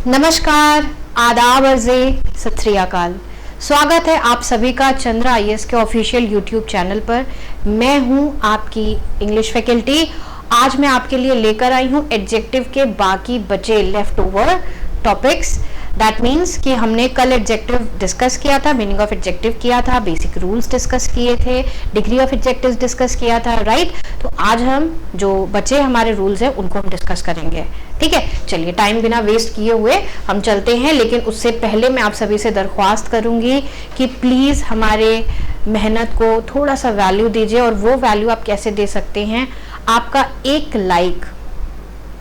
नमस्कार, आदाब, अर्ज़े, सत श्री अकाल। स्वागत है आप सभी का चंद्र आईएएस के ऑफिशियल यूट्यूब चैनल पर। मैं हूं आपकी इंग्लिश फैकल्टी। आज मैं आपके लिए लेकर आई हूं एडजेक्टिव के बाकी बचे left over topics. That means कि हमने कल एडजेक्टिव डिस्कस किया था, मीनिंग ऑफ एडजेक्टिव किया था, बेसिक रूल्स डिस्कस किए थे, डिग्री ऑफ एडजेक्टिव डिस्कस किया था, राइट। तो आज हम जो बचे हमारे रूल्स हैं उनको हम डिस्कस करेंगे, ठीक है। चलिए, टाइम बिना वेस्ट किए हुए हम चलते हैं, लेकिन उससे पहले मैं आप सभी से दरख्वास्त करूंगी कि प्लीज़ हमारे मेहनत को थोड़ा सा वैल्यू दीजिए। और वो वैल्यू आप कैसे दे सकते हैं? आपका एक लाइक,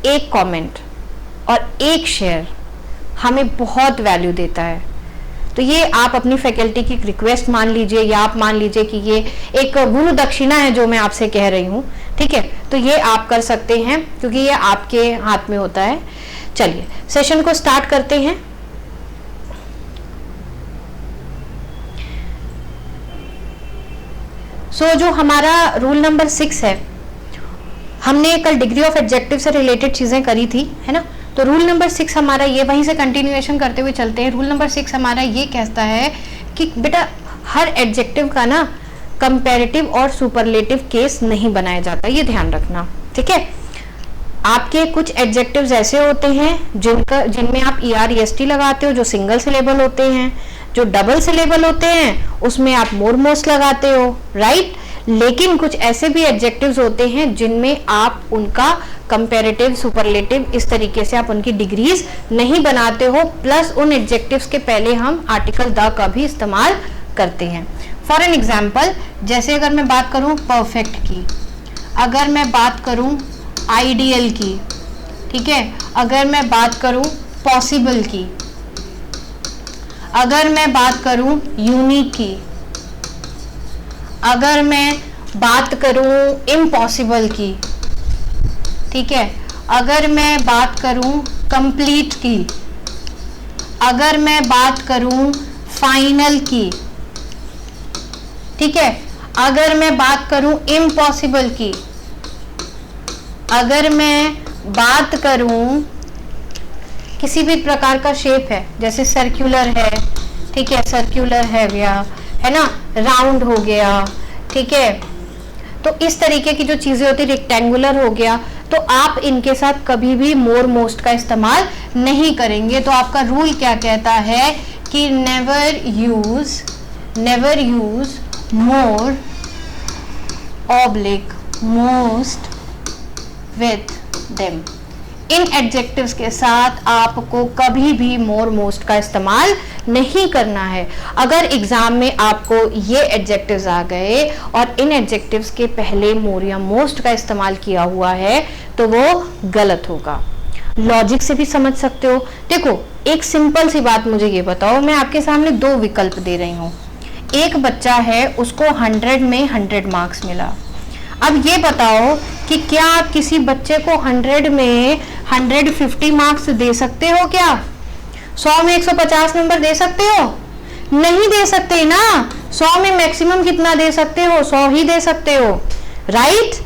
एक कमेंट और एक शेयर हमें बहुत वैल्यू देता है। तो ये आप अपनी फैकल्टी की रिक्वेस्ट मान लीजिए, या आप मान लीजिए कि ये एक गुरु दक्षिणा है जो मैं आपसे कह रही हूँ, ठीक है। तो ये आप कर सकते हैं क्योंकि ये आपके हाथ में होता है। चलिए, सेशन को स्टार्ट करते हैं। जो हमारा रूल नंबर 6 है, हमने कल डिग्री ऑफ एडजेक्टिव से रिलेटेड चीजें करी थी, है ना। तो रूल नंबर 6 हमारा ये, वहीं से कंटिन्यूएशन करते हुए चलते हैं। रूल नंबर 6 हमारा ये कहता है कि बेटा हर एडजेक्टिव का ना कंपैरेटिव और सुपरलेटिव केस नहीं बनाया जाता, ये ध्यान रखना, ठीक है। आपके कुछ एडजेक्टिव्स ऐसे होते हैं जिनमें आप ER-EST लगाते हो, जो सिंगल सिलेबल होते हैं। जो डबल सिलेबल होते हैं उसमें आप मोर मोस्ट लगाते हो, राइट। लेकिन कुछ ऐसे भी एडजेक्टिव्स होते हैं जिनमें आप उनका कंपैरेटिव, सुपरलेटिव, इस तरीके से आप उनकी डिग्रीज नहीं बनाते हो। प्लस उन एडजेक्टिव्स के पहले हम आर्टिकल द का भी इस्तेमाल करते हैं। फॉर एन एग्जाम्पल, जैसे अगर मैं बात करूं परफेक्ट की, अगर मैं बात करूं आइडियल की, ठीक है, अगर मैं बात करूं पॉसिबल की, अगर मैं बात करूं यूनिक की, अगर मैं बात करूं इम्पॉसिबल की, ठीक है, अगर मैं बात करूं कंप्लीट की, अगर मैं बात करूं फाइनल की, ठीक है, अगर मैं बात करूं इम्पॉसिबल की, अगर मैं बात करूं किसी भी प्रकार का शेप है, जैसे सर्कुलर है, ठीक है, सर्कुलर है गया, है ना, राउंड हो गया, ठीक है। तो इस तरीके की जो चीजें होती, रेक्टेंगुलर हो गया, तो आप इनके साथ कभी भी मोर मोस्ट का इस्तेमाल नहीं करेंगे। तो आपका रूल क्या कहता है कि never use more oblique most with them. In adjectives के साथ आपको कभी भी मोर मोस्ट का इस्तेमाल नहीं करना है। अगर एग्जाम में आपको ये एडजेक्टिव्स आ गए और इन एडजेक्टिव्स के पहले मोर या मोस्ट का इस्तेमाल किया हुआ है तो वो गलत होगा। लॉजिक से भी समझ सकते हो। देखो, एक सिंपल सी बात मुझे ये बताओ, मैं आपके सामने दो विकल्प दे रही हूँ। एक बच्चा है, उसको 100 में 100 मार्क्स मिला। अब ये बताओ कि क्या आप किसी बच्चे को 100 में 150 मार्क्स दे सकते हो? क्या 100 में 150 नंबर दे सकते हो? नहीं दे सकते ना। 100 में मैक्सिमम कितना दे सकते हो? 100 ही दे सकते हो, राइट।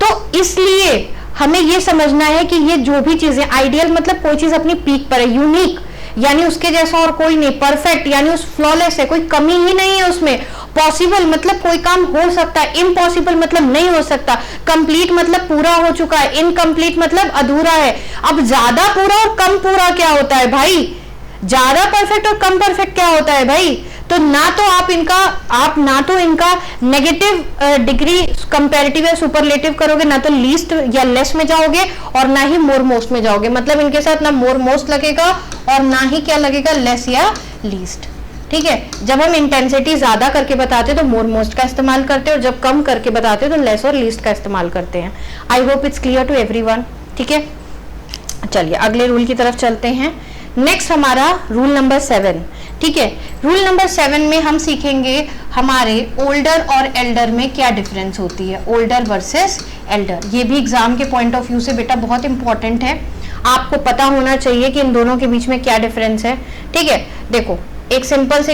तो इसलिए हमें ये समझना है कि ये जो भी चीजें, आइडियल मतलब कोई चीज अपनी पीक पर है, यूनिक यानी उसके जैसा और कोई नहीं, परफेक्ट यानी उस फ्लॉलेस है, कोई कमी ही नहीं है उसमें, पॉसिबल मतलब कोई काम हो सकता है, इम्पॉसिबल मतलब नहीं हो सकता, कंप्लीट मतलब पूरा हो चुका है, इनकम्प्लीट मतलब अधूरा है। अब ज्यादा पूरा और कम पूरा क्या होता है भाई? ज्यादा परफेक्ट और कम परफेक्ट क्या होता है भाई? तो ना तो इनका नेगेटिव डिग्री कंपैरेटिव या सुपरलेटिव करोगे, ना तो लीस्ट या लेस में जाओगे और ना ही मोर मोस्ट में जाओगे। मतलब इनके साथ ना मोर मोस्ट लगेगा और ना ही क्या लगेगा, लेस या लीस्ट, ठीक है। जब हम इंटेंसिटी ज्यादा करके बताते हैं तो मोर मोस्ट का इस्तेमाल करते हैं, और जब कम करके बताते हैं तो लेस और लीस्ट का इस्तेमाल करते हैं। I hope it's clear to everyone, ठीक है। चलिए अगले रूल की तरफ चलते हैं। नेक्स्ट हमारा रूल नंबर 7, ठीक है। रूल नंबर 7 में हम सीखेंगे हमारे ओल्डर और एल्डर में क्या डिफरेंस होती है, ओल्डर वर्सेस एल्डर। ये भी एग्जाम के पॉइंट ऑफ व्यू से बेटा बहुत इंपॉर्टेंट है, आपको पता होना चाहिए कि इन दोनों के बीच में क्या डिफरेंस है, ठीक है। देखो, एक सिंपल सी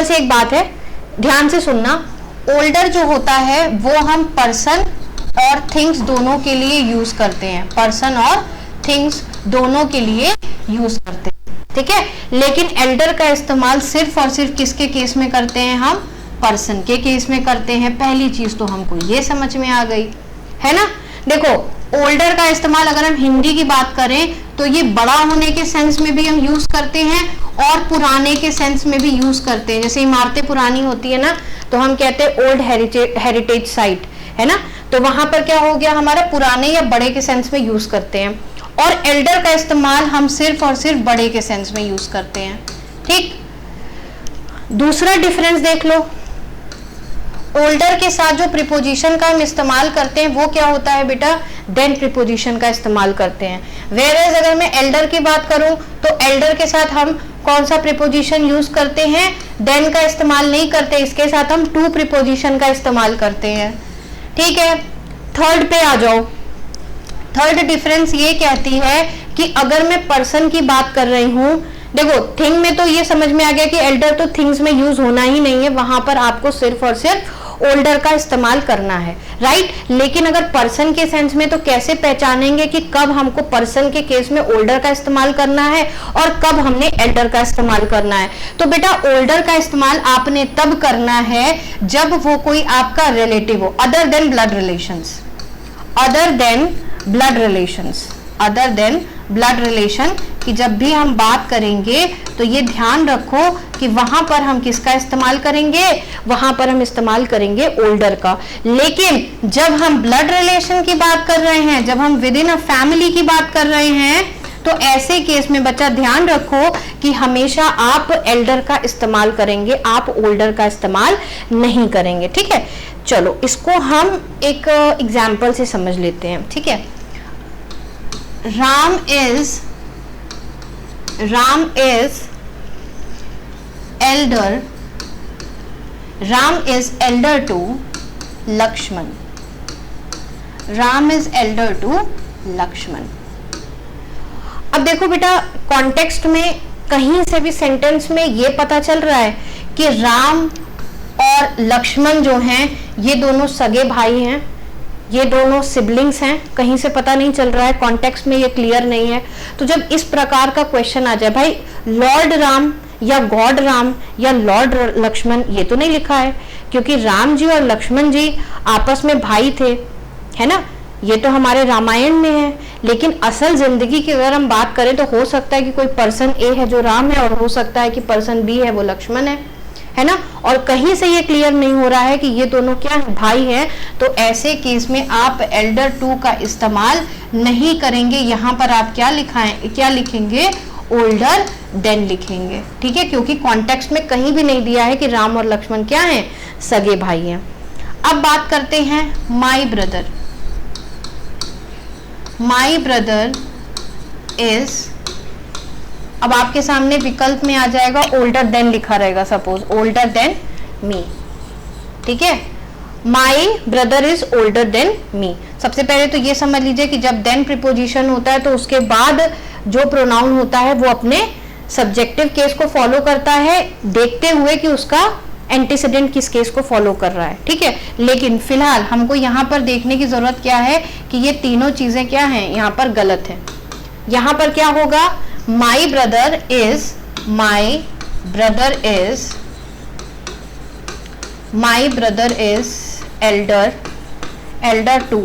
एक बात है, ध्यान से सुनना। ओल्डर जो होता है वो हम पर्सन और थिंग्स दोनों के लिए यूज करते हैं, पर्सन और थिंग्स दोनों के लिए यूज करते हैं, ठीक है। लेकिन एल्डर का इस्तेमाल सिर्फ और सिर्फ किसके केस में करते हैं हम? पर्सन के केस में करते हैं। पहली चीज तो हमको ये समझ में आ गई है ना। देखो ओल्डर का इस्तेमाल अगर हम हिंदी की बात करें तो ये बड़ा होने के सेंस में भी हम यूज करते हैं और पुराने के सेंस में भी यूज करते हैं। जैसे इमारतें पुरानी होती है ना तो हम कहते हैं ओल्ड हेरिटेज साइट, है ना, तो वहां पर क्या हो गया हमारा, पुराने या बड़े के सेंस में यूज करते हैं। और एल्डर का इस्तेमाल हम सिर्फ और सिर्फ बड़े के सेंस में यूज करते हैं, ठीक। दूसरा डिफरेंस देख लो, ओल्डर के साथ जो प्रीपोजिशन का हम इस्तेमाल करते हैं वो क्या होता है बेटा? देन प्रीपोजिशन का इस्तेमाल करते हैं। वेयरएज अगर मैं एल्डर की बात करूं तो एल्डर के साथ हम कौन सा प्रीपोजिशन यूज करते हैं? देन का इस्तेमाल नहीं करते, इसके साथ हम टू प्रीपोजिशन का इस्तेमाल करते हैं, ठीक है। थर्ड पे आ जाओ। थर्ड डिफरेंस ये कहती है कि अगर मैं पर्सन की बात कर रही हूं, देखो थिंग में तो ये समझ में आ गया कि एल्डर तो थिंग्स में यूज होना ही नहीं है, वहां पर आपको सिर्फ और सिर्फ ओल्डर का इस्तेमाल करना है, राइट। लेकिन अगर पर्सन के सेंस में तो कैसे पहचानेंगे कि कब हमको पर्सन के केस में ओल्डर का इस्तेमाल करना है और कब हमने एल्डर का इस्तेमाल करना है? तो बेटा ओल्डर का इस्तेमाल आपने तब करना है जब वो कोई आपका रिलेटिव हो, other than blood relations, other than blood relations, other than blood relation कि जब भी हम बात करेंगे तो ये ध्यान रखो कि वहां पर हम किसका इस्तेमाल करेंगे? वहां पर हम इस्तेमाल करेंगे ओल्डर का। लेकिन जब हम ब्लड रिलेशन की बात कर रहे हैं, जब हम विद इन अ फैमिली की बात कर रहे हैं, तो ऐसे केस में बच्चा ध्यान रखो कि हमेशा आप एल्डर का इस्तेमाल करेंगे, आप ओल्डर का इस्तेमाल नहीं करेंगे, ठीक है। चलो इसको हम एक एग्जाम्पल से समझ लेते हैं, ठीक है। Ram is elder to Lakshman. Ram is elder to Lakshman. अब देखो बेटा कॉन्टेक्स्ट में कहीं से भी सेंटेंस में ये पता चल रहा है कि राम और लक्ष्मण जो हैं ये दोनों सगे भाई हैं, ये दोनों सिबलिंग्स हैं, कहीं से पता नहीं चल रहा है, कॉन्टेक्स्ट में ये क्लियर नहीं है। तो जब इस प्रकार का क्वेश्चन आ जाए, भाई लॉर्ड राम या गॉड राम या लॉर्ड लक्ष्मण, ये तो नहीं लिखा है, क्योंकि राम जी और लक्ष्मण जी आपस में भाई थे, है ना, ये तो हमारे रामायण में है। लेकिन असल जिंदगी की अगर हम बात करें तो हो सकता है कि कोई पर्सन ए है जो राम है और हो सकता है कि पर्सन बी है वो लक्ष्मण है ना, और कहीं से ये क्लियर नहीं हो रहा है कि ये दोनों क्या भाई हैं। तो ऐसे केस में आप एल्डर टू का इस्तेमाल नहीं करेंगे, यहाँ पर आप क्या लिखेंगे? ओल्डर देन लिखेंगे, ठीक है, क्योंकि कॉन्टेक्स्ट में कहीं भी नहीं दिया है कि राम और लक्ष्मण क्या हैं? सगे भाई हैं। अब बात करते हैं my brother. My brother is, अब आपके सामने विकल्प में आ जाएगा ओल्डर देन लिखा रहेगा, सपोज ओल्डर देन मी, ठीक है। My brother is older than me. सबसे पहले तो ये समझ लीजिए कि जब देन प्रीपोजिशन होता है तो उसके बाद जो प्रोनाउन होता है वो अपने सब्जेक्टिव केस को फॉलो करता है, देखते हुए कि उसका एंटीसीडेंट किस केस को फॉलो कर रहा है, ठीक है। लेकिन फिलहाल हमको यहाँ पर देखने की जरूरत क्या है कि ये तीनों चीजें क्या हैं, यहाँ पर गलत है। यहाँ पर क्या होगा? My brother is elder to।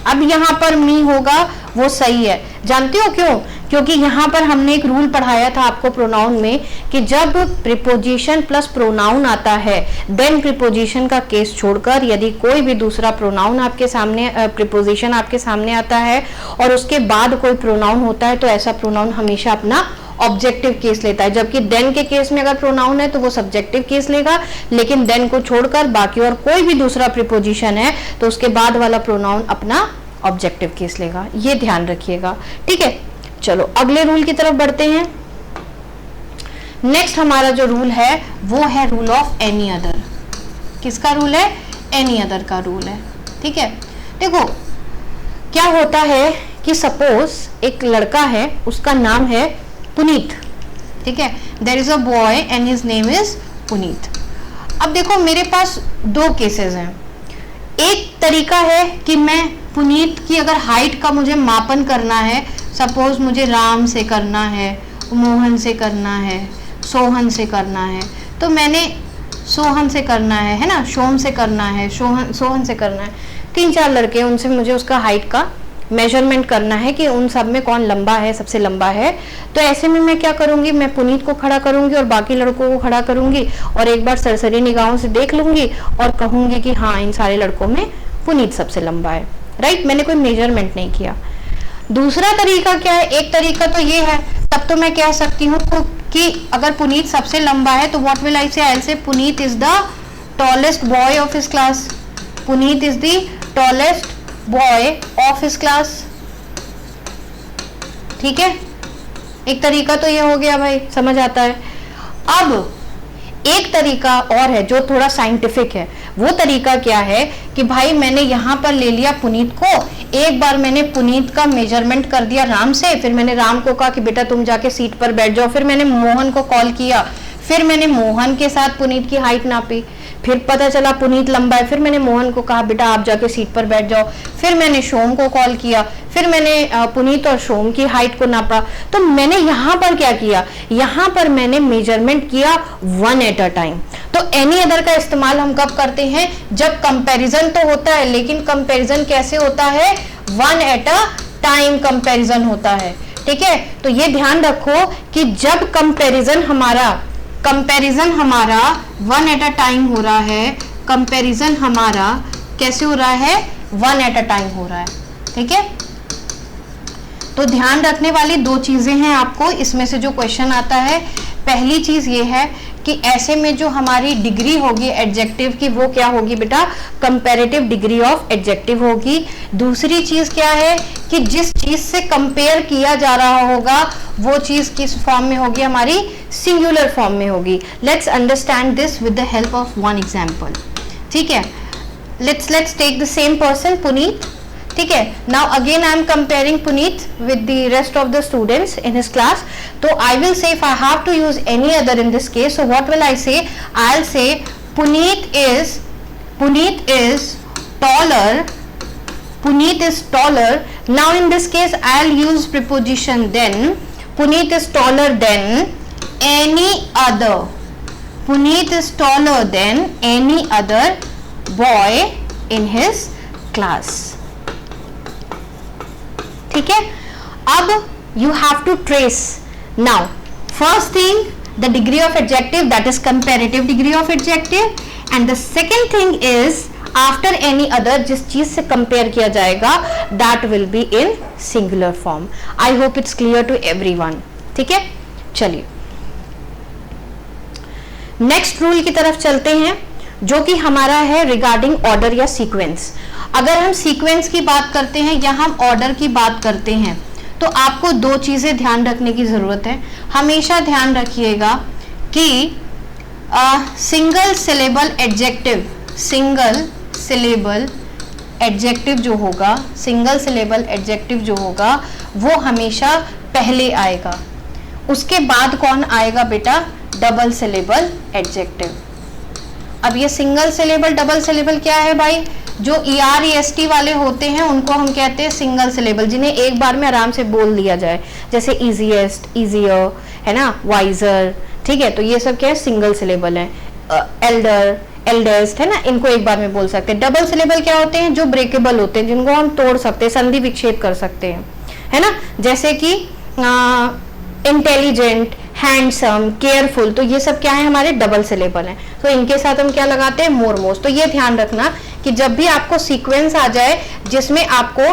अब यहाँ पर मी होगा, वो सही है। जानते हो क्यों? क्योंकि यहाँ पर हमने एक रूल पढ़ाया था आपको प्रोनाउन में कि जब प्रीपोजिशन प्लस प्रोनाउन आता है देन प्रीपोजिशन का केस छोड़कर यदि कोई भी दूसरा प्रोनाउन आपके सामने, प्रीपोजिशन आपके सामने आता है और उसके बाद कोई प्रोनाउन होता है तो ऐसा प्रोनाउन हमेशा अपना ऑब्जेक्टिव केस लेता है। जबकि देन के केस में अगर प्रोनाउन है तो वो सब्जेक्टिव केस लेगा, लेकिन देन को छोड़कर बाकी और कोई भी दूसरा प्रीपोजिशन है तो उसके बाद वाला प्रोनाउन अपना ऑब्जेक्टिव केस लेगा। ये ध्यान रखिएगा, ठीक है। चलो अगले रूल की तरफ बढ़ते हैं। नेक्स्ट हमारा जो रूल है वो है रूल ऑफ एनी अदर। किसका रूल है? एनी अदर का रूल है, ठीक है। देखो क्या होता है कि सपोज एक लड़का है, उसका नाम है पुनीत, ठीक है। There is a boy and his name is Puneet. अब देखो मेरे पास दो केसेस हैं। एक तरीका है कि मैं पुनीत की अगर हाइट का मुझे मापन करना है सपोज मुझे राम से करना है, मोहन से करना है, सोहन से करना है, तो मैंने सोहन से करना है ना, सोम से करना है, सोहन से करना है, 3-4 लड़के, उनसे मुझे उसका हाइट का मेजरमेंट करना है कि उन सब में कौन लंबा है, सबसे लंबा है। तो ऐसे में मैं क्या करूंगी, मैं पुनीत को खड़ा करूंगी और बाकी लड़कों को खड़ा करूंगी और एक बार सरसरी निगाहों से देख लूंगी और कहूंगी कि हाँ, इन सारे लड़कों में पुनीत सबसे लंबा है, राइट। मैंने कोई मेजरमेंट नहीं किया। दूसरा तरीका क्या है, एक तरीका तो ये है, तब तो मैं कह सकती हूँ कि अगर पुनीत सबसे लंबा है तो what will I say, I will say Puneet is the tallest boy of his class, Puneet is the tallest boy of his class, ठीक है। एक तरीका तो ये हो गया भाई, समझ आता है। अब एक तरीका और है जो थोड़ा साइंटिफिक है। वो तरीका क्या है कि भाई मैंने यहाँ पर ले लिया पुनीत को, एक बार मैंने पुनीत का मेजरमेंट कर दिया राम से, फिर मैंने राम को कहा कि बेटा तुम जाके सीट पर बैठ जाओ, फिर मैंने मोहन को कॉल किया, फिर मैंने मोहन के साथ पुनीत की हाइट नापी, फिर पता चला पुनीत लंबा है, फिर मैंने मोहन को कहा बेटा आप जाके सीट पर बैठ जाओ, फिर मैंने सोम को कॉल किया, फिर मैंने पुनीत और सोम की हाइट को नापा। तो मैंने यहाँ पर क्या किया, यहाँ पर मैंने मेजरमेंट किया 1 एट अ टाइम। तो एनी अदर का इस्तेमाल हम कब करते हैं, जब कंपैरिजन तो होता है, लेकिन कंपैरिजन कैसे होता है, 1 एट अ टाइम कंपैरिजन होता है, ठीक है। तो ये ध्यान रखो कि जब कंपैरिजन हमारा 1 एट अ टाइम हो रहा है, कंपैरिजन हमारा कैसे हो रहा है, 1 एट अ टाइम हो रहा है, ठीक है। तो ध्यान रखने वाली 2 चीजें हैं आपको इसमें से जो क्वेश्चन आता है। पहली चीज ये है कि ऐसे में जो हमारी डिग्री होगी एडजेक्टिव की, वो क्या होगी बेटा, कंपैरेटिव डिग्री ऑफ एडजेक्टिव होगी। दूसरी चीज क्या है कि जिस चीज से कंपेयर किया जा रहा होगा वो चीज किस फॉर्म में होगी, हमारी सिंगुलर फॉर्म में होगी। Let's understand this with the help of one example, ठीक है। Let's take the same person Puneet, ठीक है। Now again I am comparing Puneet with the rest of the students in his class. तो I will say if I have to use any other in this case, so what will I say, I will say Puneet is taller, Puneet is taller. Now in this case I will use preposition than, Puneet is taller than any other, Puneet is taller than any other boy in his class, ठीक है। अब you have to trace now first thing the degree of adjective, that is comparative degree of adjective, and the second thing is after any other, जिस चीज से compare किया जाएगा that will be in singular form. I hope it's clear to everyone, ठीक है। चलिए next rule की तरफ चलते हैं जो कि हमारा है रिगार्डिंग ऑर्डर या सीक्वेंस। अगर हम सीक्वेंस की बात करते हैं या हम ऑर्डर की बात करते हैं तो आपको 2 चीजें ध्यान रखने की जरूरत है। हमेशा ध्यान रखिएगा कि single syllable adjective, single syllable adjective जो होगा, सिंगल सिलेबल एडजेक्टिव जो होगा वो हमेशा पहले आएगा। उसके बाद कौन आएगा बेटा, डबल सिलेबल एडजेक्टिव। अब ये सिंगल सिलेबल डबल सिलेबल क्या है भाई, जो ER-EST वाले होते हैं उनको हम कहते हैं सिंगल सिलेबल, जिन्हें एक बार में आराम से बोल दिया जाए, जैसे ईजीएस्ट, ईजियर, है ना, वाइजर, ठीक है। तो ये सब क्या है, सिंगल सिलेबल है। एल्डर, एल्डेस्ट, है ना, इनको एक बार में बोल सकते हैं। डबल सिलेबल क्या होते हैं, जो ब्रेकेबल होते हैं, जिनको हम तोड़ सकते हैं, संधि विक्षेप कर सकते हैं, है ना, जैसे कि इंटेलिजेंट, हैंडसम, केयरफुल। तो ये सब क्या है, हमारे डबल सिलेबल हैं। तो इनके साथ हम क्या लगाते हैं, मोर मोस्ट। तो ये ध्यान रखना कि जब भी आपको सीक्वेंस आ जाए जिसमें आपको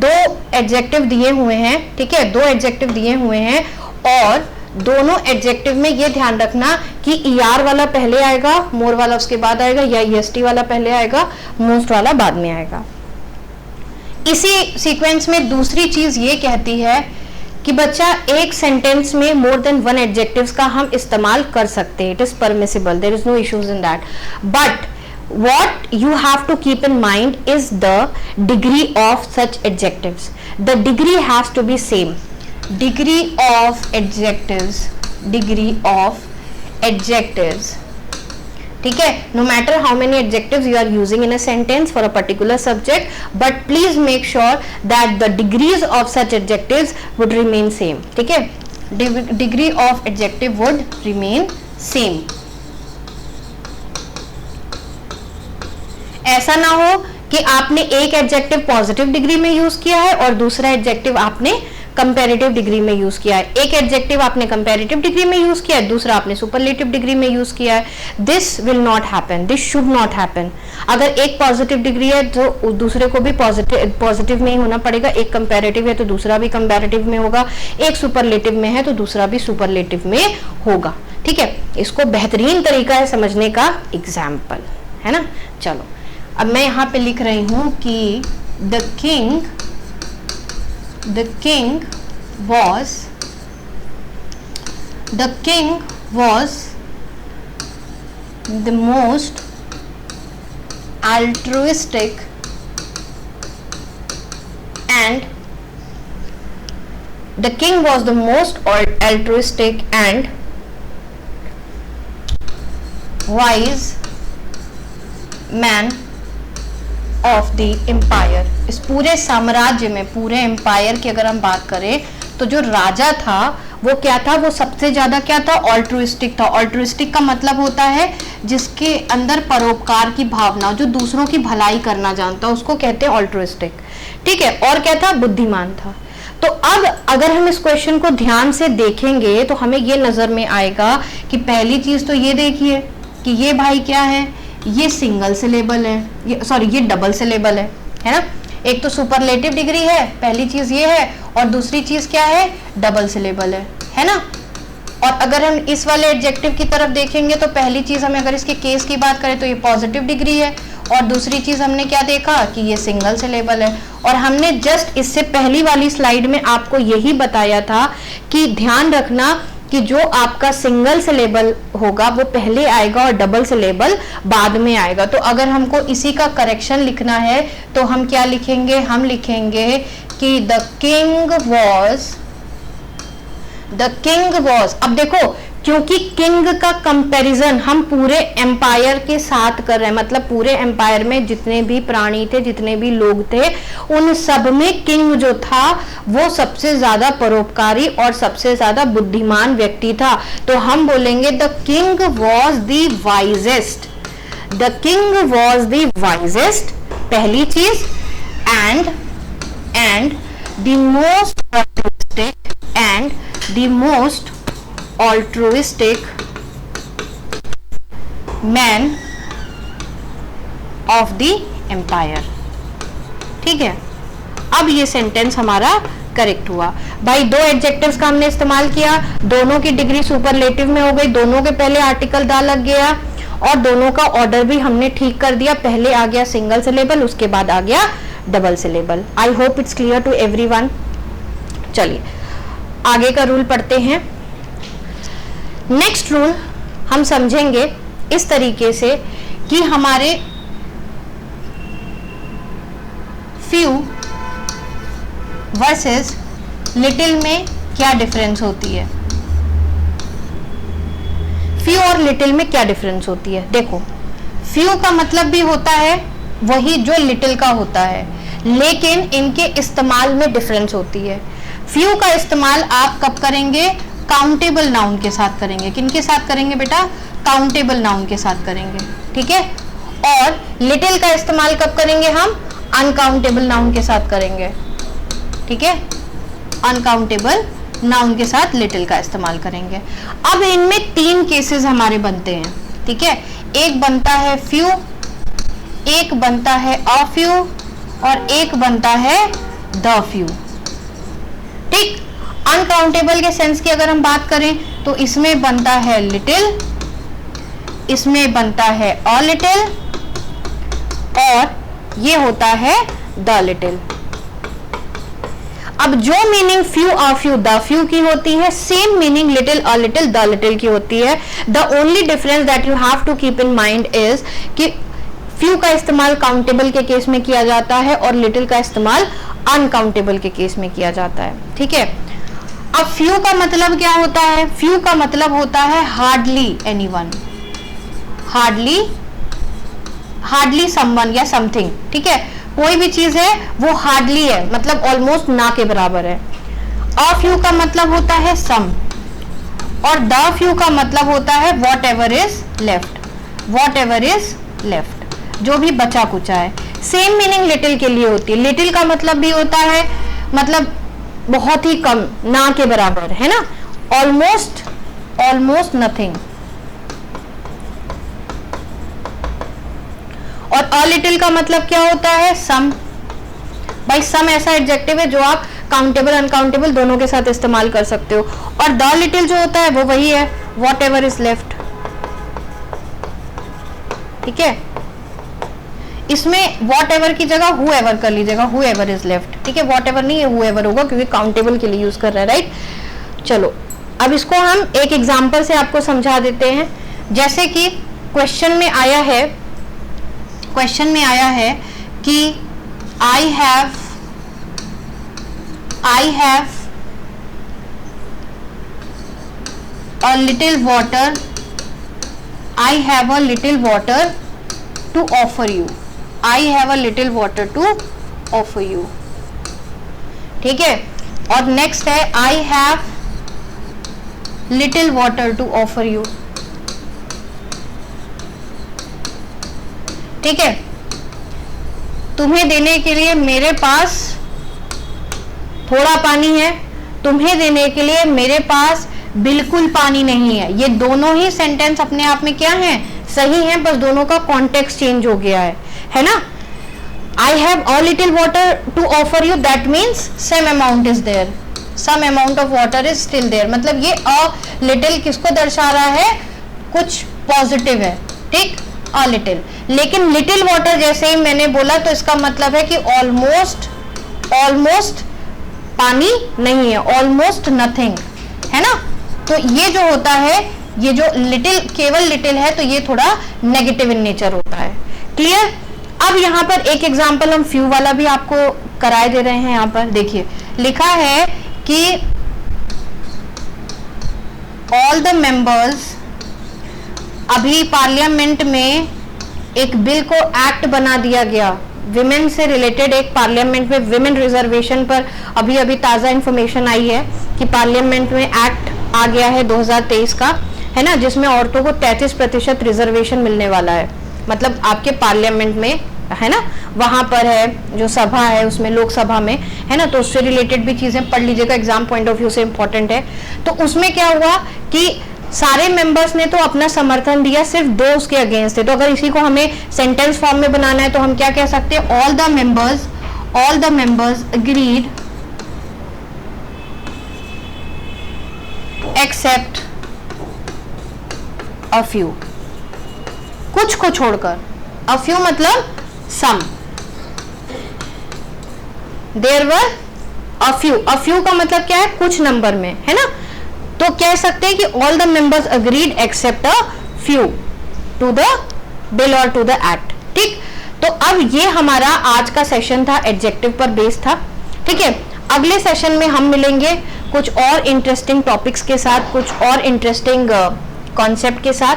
2 एडजेक्टिव दिए हुए हैं, ठीक है, 2 एडजेक्टिव दिए हुए हैं और दोनों एडजेक्टिव में ये ध्यान रखना कि ER वाला पहले आएगा, मोर वाला उसके बाद आएगा, या EST वाला पहले आएगा, मोस्ट वाला बाद में आएगा। इसी सीक्वेंस में दूसरी चीज ये कहती है कि बच्चा एक सेंटेंस में मोर देन 1 एडजेक्टिव्स का हम इस्तेमाल कर सकते हैं। It is permissible, there is no issues in that, but what you have to keep in mind is the degree of such adjectives. The degree has to be same. Degree of adjectives, degree of adjectives ठीक है, no matter how many adjectives you are using in a sentence for a particular subject, but please make sure that the degrees of such adjectives would remain same. ठीक है, degree of adjective would remain same. ऐसा ना हो कि आपने एक adjective positive degree में use किया है और दूसरा एडजेक्टिव आपने कंपैरेटिव डिग्री में यूज किया है. एक एडजेक्टिव आपने कंपैरेटिव डिग्री में यूज किया है, दूसरा आपने सुपरलेटिव डिग्री में यूज किया है. This will not happen, this should not happen. अगर एक पॉजिटिव डिग्री है तो दूसरे को भी पॉजिटिव में ही होना पड़ेगा. एक कंपैरेटिव है तो दूसरा भी कंपैरेटिव में होगा. एक सुपरलेटिव में है तो दूसरा भी सुपरलेटिव में होगा. ठीक है, इसको बेहतरीन तरीका है समझने का एग्जाम्पल, है ना. चलो अब मैं यहां पे लिख रही हूं कि the king was the most altruistic and wise man of the empire. इस पूरे साम्राज्य में, पूरे एम्पायर की अगर हम बात करें तो जो राजा था वो क्या था, वो सबसे ज्यादा क्या था, ऑल्ट्रुइस्टिक था. ऑल्ट्रुइस्टिक का मतलब होता है जिसके अंदर परोपकार की भावना, जो दूसरों की भलाई करना जानता, उसको कहते हैं ऑल्ट्रुइस्टिक. ठीक है, और क्या था, बुद्धिमान था. तो अब अगर हम इस क्वेश्चन को ध्यान से देखेंगे तो हमें ये नजर में आएगा कि पहली चीज तो ये देखिए कि ये भाई क्या है, ये सिंगल सिलेबल है, ये डबल सिलेबल है ना. एक तो सुपरलेटिव डिग्री है, पहली चीज ये है, और दूसरी चीज क्या है, डबल सिलेबल है ना. और अगर हम इस वाले एडजेक्टिव की तरफ देखेंगे तो पहली चीज हमें अगर इसके केस की बात करें तो ये पॉजिटिव डिग्री है, और दूसरी चीज हमने क्या देखा कि ये सिंगल सिलेबल है. और हमने जस्ट इससे पहली वाली स्लाइड में आपको यही बताया था कि ध्यान रखना कि जो आपका सिंगल सिलेबल होगा वो पहले आएगा और डबल सिलेबल बाद में आएगा. तो अगर हमको इसी का करेक्शन लिखना है तो हम क्या लिखेंगे, हम लिखेंगे कि द किंग वॉज. अब देखो, क्योंकि किंग का कंपैरिजन हम पूरे एम्पायर के साथ कर रहे हैं, मतलब पूरे एम्पायर में जितने भी प्राणी थे, जितने भी लोग थे, उन सब में किंग जो था वो सबसे ज्यादा परोपकारी और सबसे ज्यादा बुद्धिमान व्यक्ति था. तो हम बोलेंगे the king was the wisest. The king was the wisest, पहली चीज, and the most altruistic altruistic man of the empire. ठीक है, अब ये सेंटेंस हमारा करेक्ट हुआ. भाई दो एडजेक्टिव्स का हमने इस्तेमाल किया, दोनों की डिग्री सुपरलेटिव में हो गई, दोनों के पहले आर्टिकल दा लग गया और दोनों का ऑर्डर भी हमने ठीक कर दिया. पहले आ गया सिंगल सिलेबल, उसके बाद आ गया double syllable. I hope it's clear to everyone. चलिए आगे का रूल पढ़ते हैं. नेक्स्ट रूल हम समझेंगे इस तरीके से कि हमारे फ्यू वर्सेस लिटिल में क्या डिफरेंस होती है. फ्यू और लिटिल में क्या डिफरेंस होती है. देखो, फ्यू का मतलब भी होता है वही जो लिटिल का होता है, लेकिन इनके इस्तेमाल में डिफरेंस होती है. फ्यू का इस्तेमाल आप कब करेंगे, काउंटेबल नाउन के साथ करेंगे. किनके साथ करेंगे बेटा, काउंटेबल नाउन के साथ करेंगे. ठीक है, और लिटिल का इस्तेमाल कब करेंगे, हम अनकाउंटेबल नाउन के साथ करेंगे. ठीक है, अनकाउंटेबल नाउन के साथ लिटिल का इस्तेमाल करेंगे. अब इनमें तीन केसेस हमारे बनते हैं. ठीक है, एक बनता है फ्यू, एक बनता है अ फ्यू और एक बनता है द फ्यू. ठीक, अनकाउंटेबल के सेंस की अगर हम बात करें तो इसमें बनता है लिटिल, इसमें बनता है अ लिटिल और ये होता है द लिटिल. अब जो meaning few a few the few की होती है, same meaning little a little the little की होती है. The only difference that you have to keep in mind is कि फ्यू का इस्तेमाल काउंटेबल के केस में किया जाता है और लिटिल का इस्तेमाल अनकाउंटेबल के केस में किया जाता है. ठीक है, अब फ्यू का मतलब क्या होता है, फ्यू का मतलब होता है hardly anyone. Hardly, hardly someone या समथिंग, ठीक है, कोई भी चीज है वो हार्डली है, मतलब ऑलमोस्ट ना के बराबर है। अ फ्यू का मतलब होता है सम, और द फ्यू का मतलब होता है what ever is left, what ever is left, जो भी बचा कुचा है। सेम मीनिंग लिटिल के लिए होती है। लिटिल का मतलब भी होता है मतलब बहुत ही कम, ना के बराबर, है ना, ऑलमोस्ट, ऑलमोस्ट नथिंग। और अ लिटिल का मतलब क्या होता है, सम। भाई सम ऐसा एडजेक्टिव है जो आप काउंटेबल अनकाउंटेबल दोनों के साथ इस्तेमाल कर सकते हो। और द लिटिल जो होता है वो वही है, वॉट एवर इज लेफ्ट, ठीक है। इसमें वॉट एवर की जगह हु एवर कर लीजिएगा, हु एवर इज लेफ्ट, ठीक है, वॉट एवर नहीं है, हु एवर होगा, क्योंकि काउंटेबल के लिए यूज कर रहा है, राइट। चलो अब इसको हम एक एग्जाम्पल से आपको समझा देते हैं। जैसे कि क्वेश्चन में आया है, क्वेश्चन में आया है कि I have a little water, I have a little water to offer you, I have a little water to offer you, ठीक है। और नेक्स्ट है I have little water to offer you, ठीक है। तुम्हें देने के लिए मेरे पास थोड़ा पानी है, तुम्हें देने के लिए मेरे पास बिल्कुल पानी नहीं है। ये दोनों ही सेंटेंस अपने आप में क्या हैं, सही हैं, बस दोनों का कॉन्टेक्स्ट चेंज हो गया है ना। I have a little water to offer you, that means some amount is there, some amount of water is still there, मतलब ये अ लिटिल किसको दर्शा रहा है, कुछ पॉजिटिव है, ठीक, अ लिटिल। लेकिन लिटिल वाटर जैसे ही मैंने बोला तो इसका मतलब है कि ऑलमोस्ट, ऑलमोस्ट पानी नहीं है, ऑलमोस्ट नथिंग, है ना। तो ये जो होता है, ये जो लिटिल, केवल लिटिल है, तो ये थोड़ा नेगेटिव इन नेचर होता है। क्लियर। अब यहाँ पर एक एग्जांपल हम फ्यू वाला भी आपको कराए दे रहे हैं। यहाँ पर देखिए लिखा है कि ऑल द मेंबर्स, अभी पार्लियामेंट में एक बिल को एक्ट बना दिया गया, विमेन से रिलेटेड एक पार्लियामेंट में विमेन रिजर्वेशन पर अभी अभी ताज़ा इंफॉर्मेशन आई है कि पार्लियामेंट में एक्ट आ गया है 2023 का, है ना, जिसमें औरतों को 33% रिजर्वेशन मिलने वाला है। मतलब आपके पार्लियामेंट में, है ना, वहां पर है जो सभा है उसमें, लोकसभा में, है ना, तो उससे रिलेटेड भी चीजें पढ़ लीजिएगा, एग्जाम पॉइंट ऑफ व्यू से इंपॉर्टेंट है। तो उसमें क्या हुआ कि सारे मेंबर्स ने तो अपना समर्थन दिया, सिर्फ 2 उसके अगेंस्ट थे। तो अगर इसी को हमें सेंटेंस फॉर्म में बनाना है तो हम क्या कह सकते हैं, all the members agreed except a few, कुछ को छोड़कर, अ फ्यू मतलब सम, देयर वर अ फ्यू का मतलब क्या है, कुछ नंबर में, है ना। तो कह सकते हैं कि all the members agreed except a few to the bill और टू द एक्ट, ठीक। तो अब ये हमारा आज का सेशन था, एडजेक्टिव पर बेस था, ठीक है। अगले सेशन में हम मिलेंगे कुछ और इंटरेस्टिंग टॉपिक्स के साथ, कुछ और इंटरेस्टिंग कॉन्सेप्ट के साथ।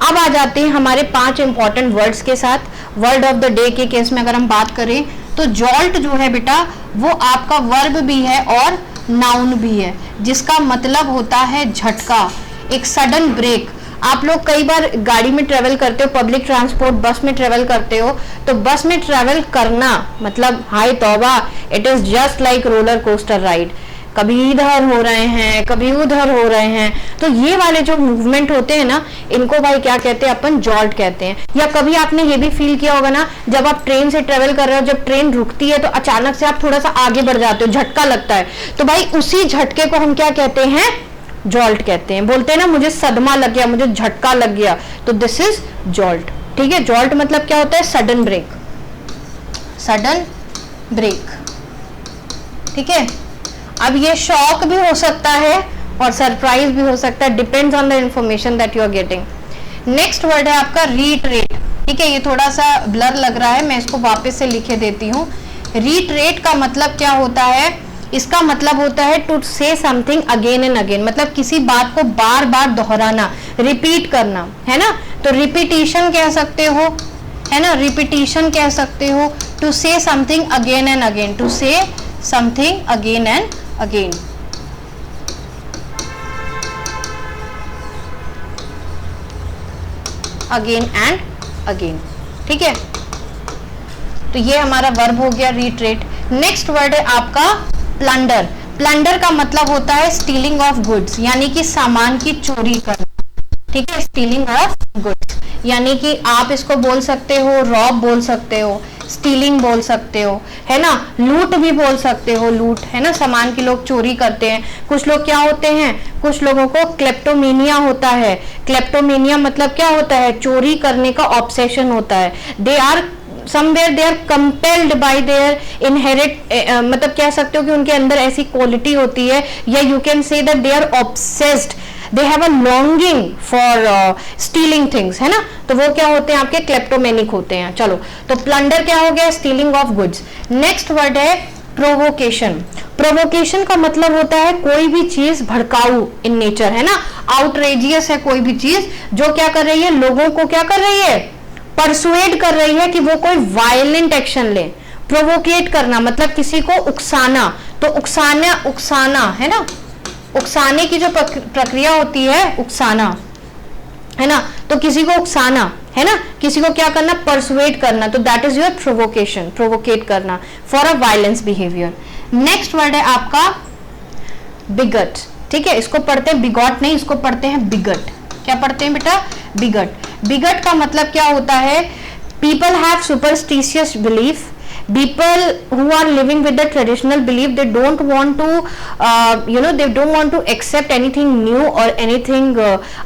अब आ जाते हैं हमारे 5 इंपॉर्टेंट वर्ड्स के साथ। वर्ड ऑफ द डे के केस में अगर हम बात करें तो जॉल्ट जो है बेटा वो आपका वर्ब भी है और नाउन भी है, जिसका मतलब होता है झटका, एक सडन ब्रेक। आप लोग कई बार गाड़ी में ट्रेवल करते हो, पब्लिक ट्रांसपोर्ट बस में ट्रेवल करते हो, तो बस में ट्रेवल करना मतलब हाय तौबा, it is just like roller coaster ride. कभी इधर हो रहे हैं, कभी उधर हो रहे हैं, तो ये वाले जो मूवमेंट होते हैं ना, इनको भाई क्या कहते हैं, अपन जॉल्ट कहते हैं। या कभी आपने ये भी फील किया होगा ना, जब आप ट्रेन से ट्रेवल कर रहे हो, जब ट्रेन रुकती है तो अचानक से आप थोड़ा सा आगे बढ़ जाते हो, झटका लगता है, तो भाई उसी झटके को हम क्या कहते हैं, जॉल्ट कहते हैं। बोलते हैं ना मुझे सदमा लग गया, मुझे झटका लग गया, तो दिस इज जॉल्ट, ठीक है। जॉल्ट मतलब क्या होता है, सडन ब्रेक, सडन ब्रेक, ठीक है। अब ये शॉक भी हो सकता है और सरप्राइज भी हो सकता है, depends on the information that you are getting. Next word है आपका रीट्रेट, ठीक है। ये थोड़ा सा ब्लर लग रहा है, मैं इसको वापस से लिखे देती हूँ। रीट्रेट का मतलब क्या होता है, इसका मतलब होता है to say something again and again, मतलब किसी बात को बार बार दोहराना, रिपीट करना, है ना। तो रिपीटिशन कह सकते हो, है ना, रिपीटिशन कह सकते हो, to say something again and again, to say something again and again. Again and again, ठीक है। तो ये हमारा वर्ब हो गया रिट्रेट। नेक्स्ट वर्ड है आपका प्लंडर। प्लंडर का मतलब होता है स्टीलिंग ऑफ गुड्स, यानी कि सामान की चोरी करना, ठीक है, स्टीलिंग ऑफ गुड्स, यानी कि आप इसको बोल सकते हो रॉब बोल सकते हो, स्टीलिंग बोल सकते हो, है ना, लूट भी बोल सकते हो, लूट, है ना, सामान की लोग चोरी करते हैं। कुछ लोग क्या होते हैं, कुछ लोगों को क्लेप्टोमेनिया होता है। क्लेप्टोमेनिया मतलब क्या होता है, चोरी करने का ऑब्सेशन होता है। They are somewhere they are compelled by their inherent मतलब कह सकते हो कि उनके अंदर ऐसी क्वालिटी होती है, या you can say that they are obsessed, they have a longing for stealing things, है ना। तो वो क्या होते हैं, आपके क्लेप्टोमेनिक होते हैं। चलो, तो प्लंडर क्या हो गया, stealing of goods. Next word है प्रोवोकेशन। प्रोवोकेशन का मतलब होता है कोई भी चीज भड़काऊ इन नेचर, है ना, आउटरेजियस है कोई भी चीज जो क्या कर रही है, लोगों को क्या कर रही है, परसुएड कर रही है कि वो कोई वायलेंट एक्शन ले। प्रोवोकेट करना मतलब किसी को उकसाना, तो उकसाना है ना, उकसाने की जो प्रक्रिया होती है, उकसाना, है ना, तो किसी को उकसाना, है ना, किसी को क्या करना, परसुएड करना, तो दैट इज योर प्रोवोकेशन, प्रोवोकेट करना for a violence behaviour. Next word है आपका बिगट, ठीक है, इसको पढ़ते हैं बिगॉट नहीं, इसको पढ़ते हैं बिगट। क्या पढ़ते हैं बेटा, बिगट। बिगट का मतलब क्या होता है, people have superstitious belief, people who are living with the traditional belief, they don't want to they don't want to accept anything new or anything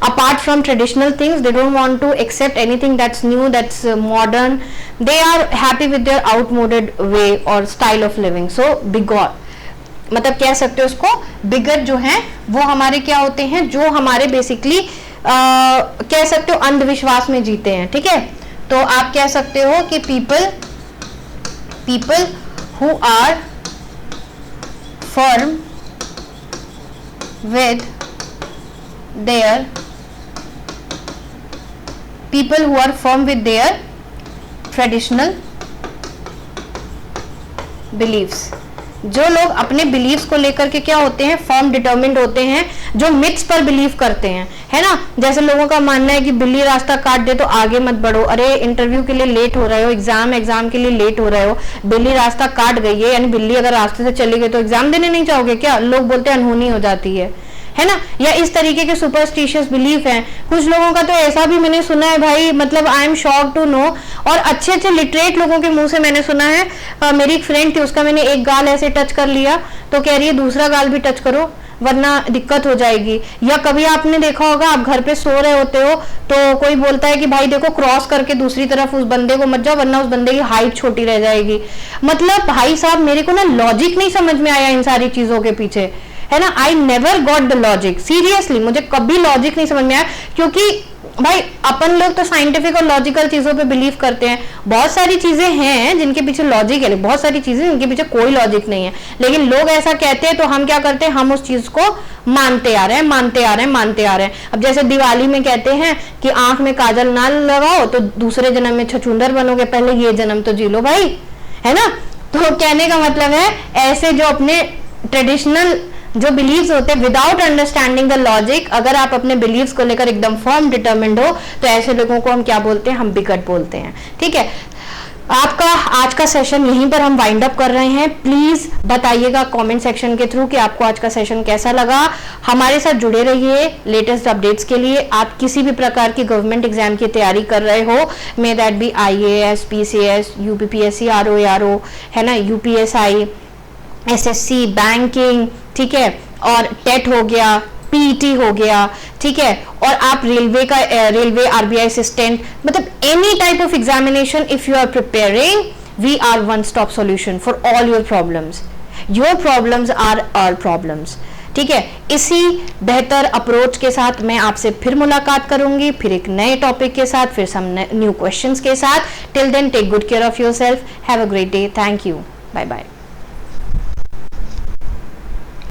apart from traditional things. They don't want to accept anything that's new, that's modern. They are happy with their outmoded way or style of living. So bigot मतलब कह सकते हो उसको, wicket जो है वो हमारे क्या होते हैं, जो हमारे बेसिकली कह सकते हो अंधविश्वास में जीते हैं, ठीक है। तो आप कह सकते हो कि people who are firm with their traditional beliefs, जो लोग अपने बिलीव्स को लेकर के क्या होते हैं, फर्म डिटर्मिन्ड होते हैं, जो मिथ्स पर बिलीव करते हैं, है ना। जैसे लोगों का मानना है कि बिल्ली रास्ता काट दे तो आगे मत बढ़ो, अरे इंटरव्यू के लिए लेट हो रहे हो, एग्जाम के लिए लेट हो रहे हो, बिल्ली रास्ता काट गई है, यानी बिल्ली अगर रास्ते से चली गई तो एग्जाम देने नहीं जाओगे क्या, लोग बोलते हैं अनहोनी हो जाती है ना। या इस तरीके के सुपरस्टिशियस बिलीफ हैं। कुछ लोगों का तो ऐसा भी मैंने सुना है भाई, मतलब I am shock to know, और अच्छे अच्छे लिटरेट लोगों के मुंह से मैंने सुना है। मेरी एक फ्रेंड थी, उसका मैंने एक गाल ऐसे टच कर लिया तो कह रही है दूसरा गाल भी टच करो वरना दिक्कत हो जाएगी। या कभी आपने देखा होगा, आप घर पे सो रहे होते हो तो कोई बोलता है कि भाई देखो क्रॉस करके दूसरी तरफ उस बंदे को मत जाओ वरना उस बंदे की हाइट छोटी रह जाएगी। मतलब भाई साहब मेरे को ना लॉजिक नहीं समझ में आया इन सारी चीजों के पीछे, है ना। I never got the logic, seriously मुझे कभी लॉजिक नहीं समझ में आया, क्योंकि भाई अपन लोग तो साइंटिफिक और लॉजिकल चीजों पे बिलीव करते हैं। बहुत सारी चीजें हैं जिनके पीछे लॉजिक है, बहुत सारी चीजें जिनके पीछे कोई लॉजिक नहीं है, लेकिन लोग ऐसा कहते हैं तो हम क्या करते हैं, हम उस चीज को मानते आ रहे हैं। अब जैसे दिवाली में कहते हैं कि आंख में काजल ना लगाओ तो दूसरे जन्म में छछूंदर बनोगे, पहले ये जन्म तो जी लो भाई, है ना। तो कहने का मतलब है ऐसे जो अपने ट्रेडिशनल जो बिलीव्स होते हैं विदाउट अंडरस्टैंडिंग द लॉजिक, अगर आप अपने बिलीव्स को लेकर एकदम फर्म डिटरमिन्ड हो तो ऐसे लोगों को हम क्या बोलते हैं, हम बिगट बोलते हैं, ठीक है। आपका आज का सेशन यहीं पर हम वाइंड अप कर रहे हैं। प्लीज बताइएगा कमेंट सेक्शन के थ्रू कि आपको आज का सेशन कैसा लगा। हमारे साथ जुड़े रहिए लेटेस्ट अपडेट्स के लिए। आप किसी भी प्रकार की गवर्नमेंट एग्जाम की तैयारी कर रहे हो, may that be IAS, PCS, UPPSC, RO, है ना, UPSI, SSC, बैंकिंग, ठीक है, और टेट हो गया, PET हो गया, ठीक है, और आप रेलवे RBI असिस्टेंट, मतलब any type of examination if you are preparing, we are one stop solution for all your problems. Your problems are our problems, ठीक है। इसी बेहतर अप्रोच के साथ मैं आपसे फिर मुलाकात करूंगी, फिर एक नए टॉपिक के साथ, फिर सम न्यू क्वेश्चंस के साथ। Till then take good care of yourself, have a great day, thank you, bye bye.